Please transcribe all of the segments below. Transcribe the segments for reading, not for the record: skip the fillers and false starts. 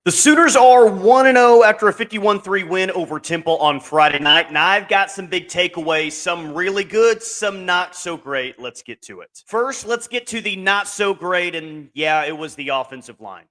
The Sooners are 1-0 after a 51-3 win over Temple on Friday night, and I've got some big takeaways, some really good, some not so great. Let's get to it. First, let's get to the not so great, and yeah, it was the offensive line.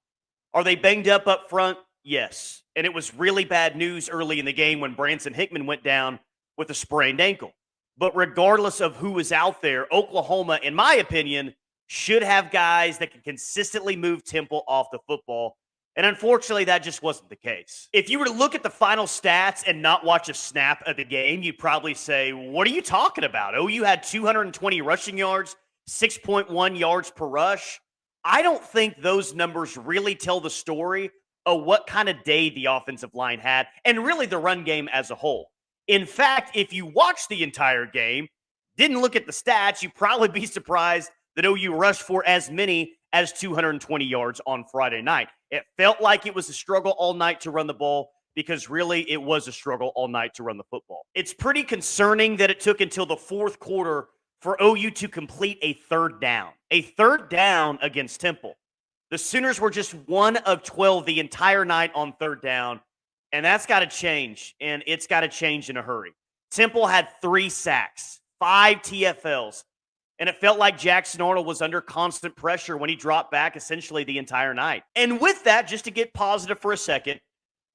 Are they banged up front? Yes. And it was really bad news early in the game when Branson Hickman went down with a sprained ankle. But regardless of who is out there, Oklahoma, in my opinion, should have guys that can consistently move Temple off the football. And unfortunately, that just wasn't the case. If you were to look at the final stats and not watch a snap of the game, you'd probably say, what are you talking about? OU had 220 rushing yards, 6.1 yards per rush. I don't think those numbers really tell the story of what kind of day the offensive line had and really the run game as a whole. In fact, if you watch the entire game, didn't look at the stats, you'd probably be surprised that OU rushed for as many as 220 yards on Friday night. It felt like it was a struggle all night to run the ball because really it was a struggle all night to run the football. It's pretty concerning that it took until the fourth quarter for OU to complete a third down against Temple. The Sooners were just 1 of 12 the entire night on third down, and that's got to change, and it's got to change in a hurry. Temple had 3 sacks, 5 TFLs, and it felt like Jackson Arnold was under constant pressure when he dropped back essentially the entire night. And with that, just to get positive for a second,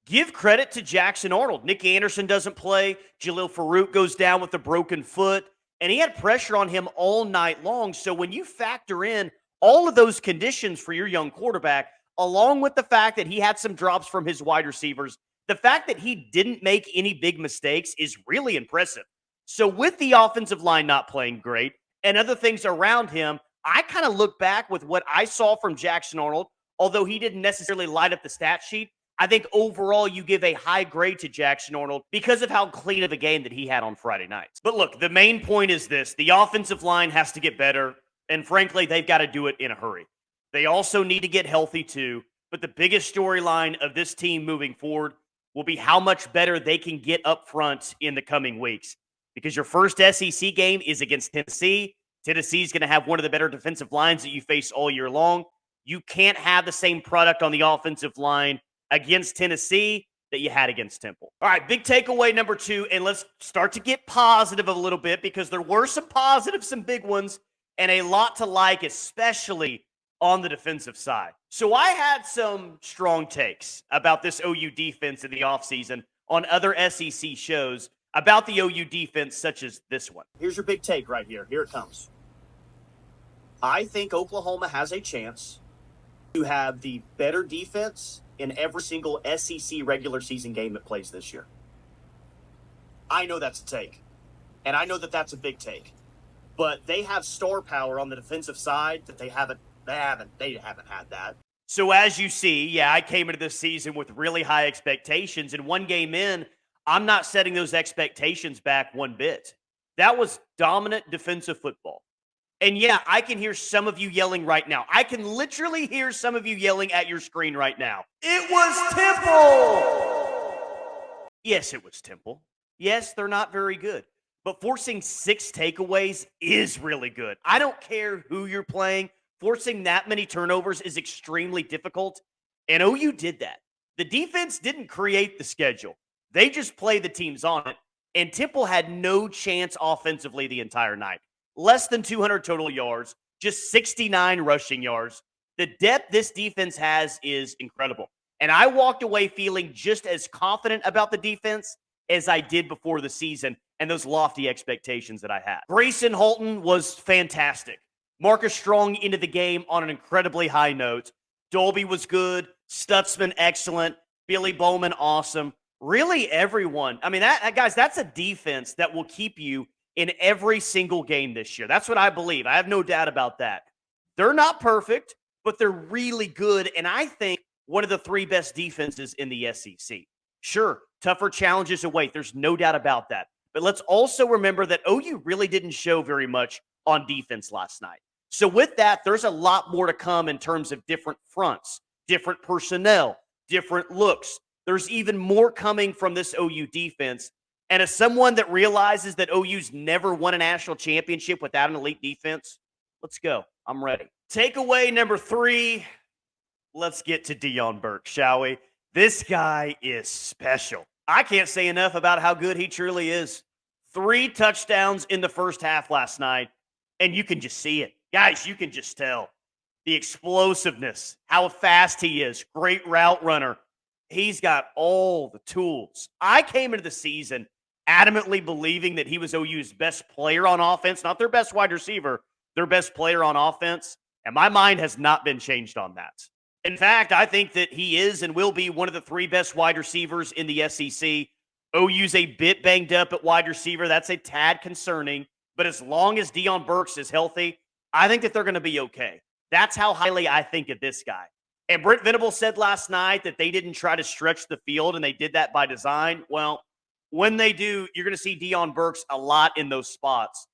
give credit to Jackson Arnold. Nick Anderson doesn't play. Jalil Farouk goes down with a broken foot, and he had pressure on him all night long. So when you factor in all of those conditions for your young quarterback, along with the fact that he had some drops from his wide receivers, the fact that he didn't make any big mistakes is really impressive. So with the offensive line not playing great, and other things around him, I kind of look back with what I saw from Jackson Arnold. Although he didn't necessarily light up the stat sheet, I think overall you give a high grade to Jackson Arnold because of how clean of a game that he had on Friday nights. But look, the main point is this. The offensive line has to get better, and frankly, they've got to do it in a hurry. They also need to get healthy too, but the biggest storyline of this team moving forward will be how much better they can get up front in the coming weeks. Because your first SEC game is against Tennessee. Tennessee's going to have one of the better defensive lines that you face all year long. You can't have the same product on the offensive line against Tennessee that you had against Temple. All right, big takeaway number 2, and let's start to get positive a little bit because there were some positives, some big ones, and a lot to like, especially on the defensive side. So I had some strong takes about this OU defense in the offseason on other SEC shows about the OU defense, such as this one. Here's your big take right here. Here it comes. I think Oklahoma has a chance to have the better defense in every single SEC regular season game that plays this year. I know that's a take, and I know that that's a big take, but they have star power on the defensive side that they haven't had that. So as you see, yeah, I came into this season with really high expectations, and one game in, I'm not setting those expectations back one bit. That was dominant defensive football. And yeah, I can hear some of you yelling right now. I can literally hear some of you yelling at your screen right now. It was Temple! Yes, it was Temple. Yes, they're not very good. But forcing 6 takeaways is really good. I don't care who you're playing. Forcing that many turnovers is extremely difficult. And OU did that. The defense didn't create the schedule. They just played the teams on it, and Temple had no chance offensively the entire night. Less than 200 total yards, just 69 rushing yards. The depth this defense has is incredible. And I walked away feeling just as confident about the defense as I did before the season and those lofty expectations that I had. Grayson Holton was fantastic. Marcus Strong into the game on an incredibly high note. Dolby was good. Stutzman, excellent. Billy Bowman, awesome. Really everyone. I mean, guys, that's a defense that will keep you in every single game this year. That's what I believe. I have no doubt about that. They're not perfect, but they're really good, and I think one of the 3 best defenses in the SEC. Sure, tougher challenges await. There's no doubt about that. But let's also remember that OU really didn't show very much on defense last night. So with that, there's a lot more to come in terms of different fronts, different personnel, different looks. There's even more coming from this OU defense. And as someone that realizes that OU's never won a national championship without an elite defense, let's go. I'm ready. Takeaway number 3, Let's get to Deion Burks, shall we? This guy is special. I can't say enough about how good he truly is. 3 touchdowns in the first half last night, and you can just see it. Guys, you can just tell the explosiveness, how fast he is, great route runner. He's got all the tools. I came into the season adamantly believing that he was OU's best player on offense, not their best wide receiver, their best player on offense. And my mind has not been changed on that. In fact, I think that he is and will be one of the 3 best wide receivers in the SEC. OU's a bit banged up at wide receiver. That's a tad concerning. But as long as Deion Burks is healthy, I think that they're going to be okay. That's how highly I think of this guy. And Brent Venables said last night that they didn't try to stretch the field, and they did that by design. Well, when they do, you're going to see Deion Burks a lot in those spots.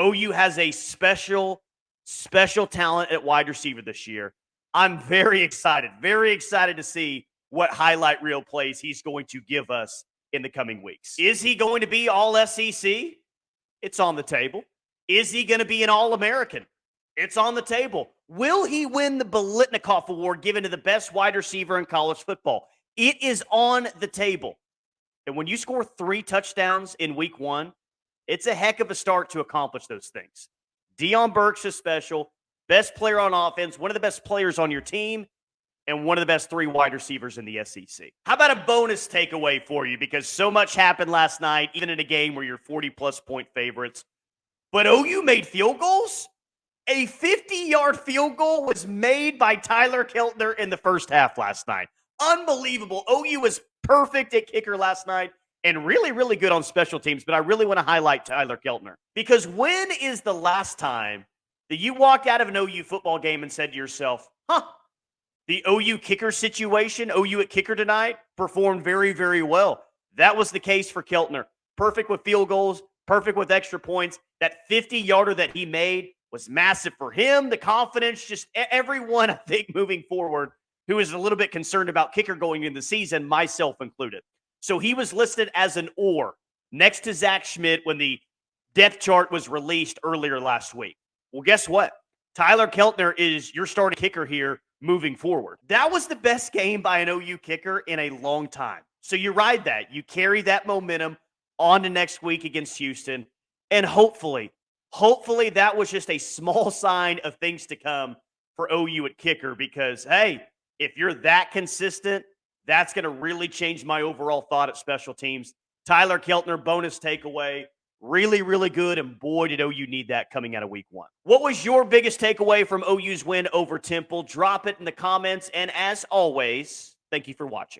OU has a special talent at wide receiver this year. I'm very excited to see what highlight reel plays he's going to give us in the coming weeks. Is he going to be all SEC? It's on the table. Is he going to be an All-American? It's on the table. Will he win the Biletnikoff Award given to the best wide receiver in college football? It is on the table. And when you score 3 touchdowns in week 1, it's a heck of a start to accomplish those things. Deion Burks is special, best player on offense, one of the best players on your team, and one of the best 3 wide receivers in the SEC. How about a bonus takeaway for you? Because so much happened last night, even in a game where you're 40-plus point favorites. But OU made field goals? A 50-yard field goal was made by Tyler Keltner in the first half last night. Unbelievable. OU was perfect at kicker last night and really, really good on special teams. But I really want to highlight Tyler Keltner. Because when is the last time that you walked out of an OU football game and said to yourself, the OU kicker situation, OU at kicker tonight, performed very, very well. That was the case for Keltner. Perfect with field goals, perfect with extra points. That 50-yarder that he made was massive for him. The confidence, just everyone, I think, moving forward, who is a little bit concerned about kicker going into the season, myself included. So he was listed as an or next to Zach Schmidt when the depth chart was released earlier last week. Well, guess what? Tyler Keltner is your starting kicker here moving forward. That was the best game by an OU kicker in a long time. So you ride that. You carry that momentum on to next week against Houston. And hopefully that was just a small sign of things to come for OU at kicker because, hey, if you're that consistent, that's going to really change my overall thought at special teams. Tyler Keltner, bonus takeaway. Really, really good, and boy, did OU need that coming out of week 1. What was your biggest takeaway from OU's win over Temple? Drop it in the comments, and as always, thank you for watching.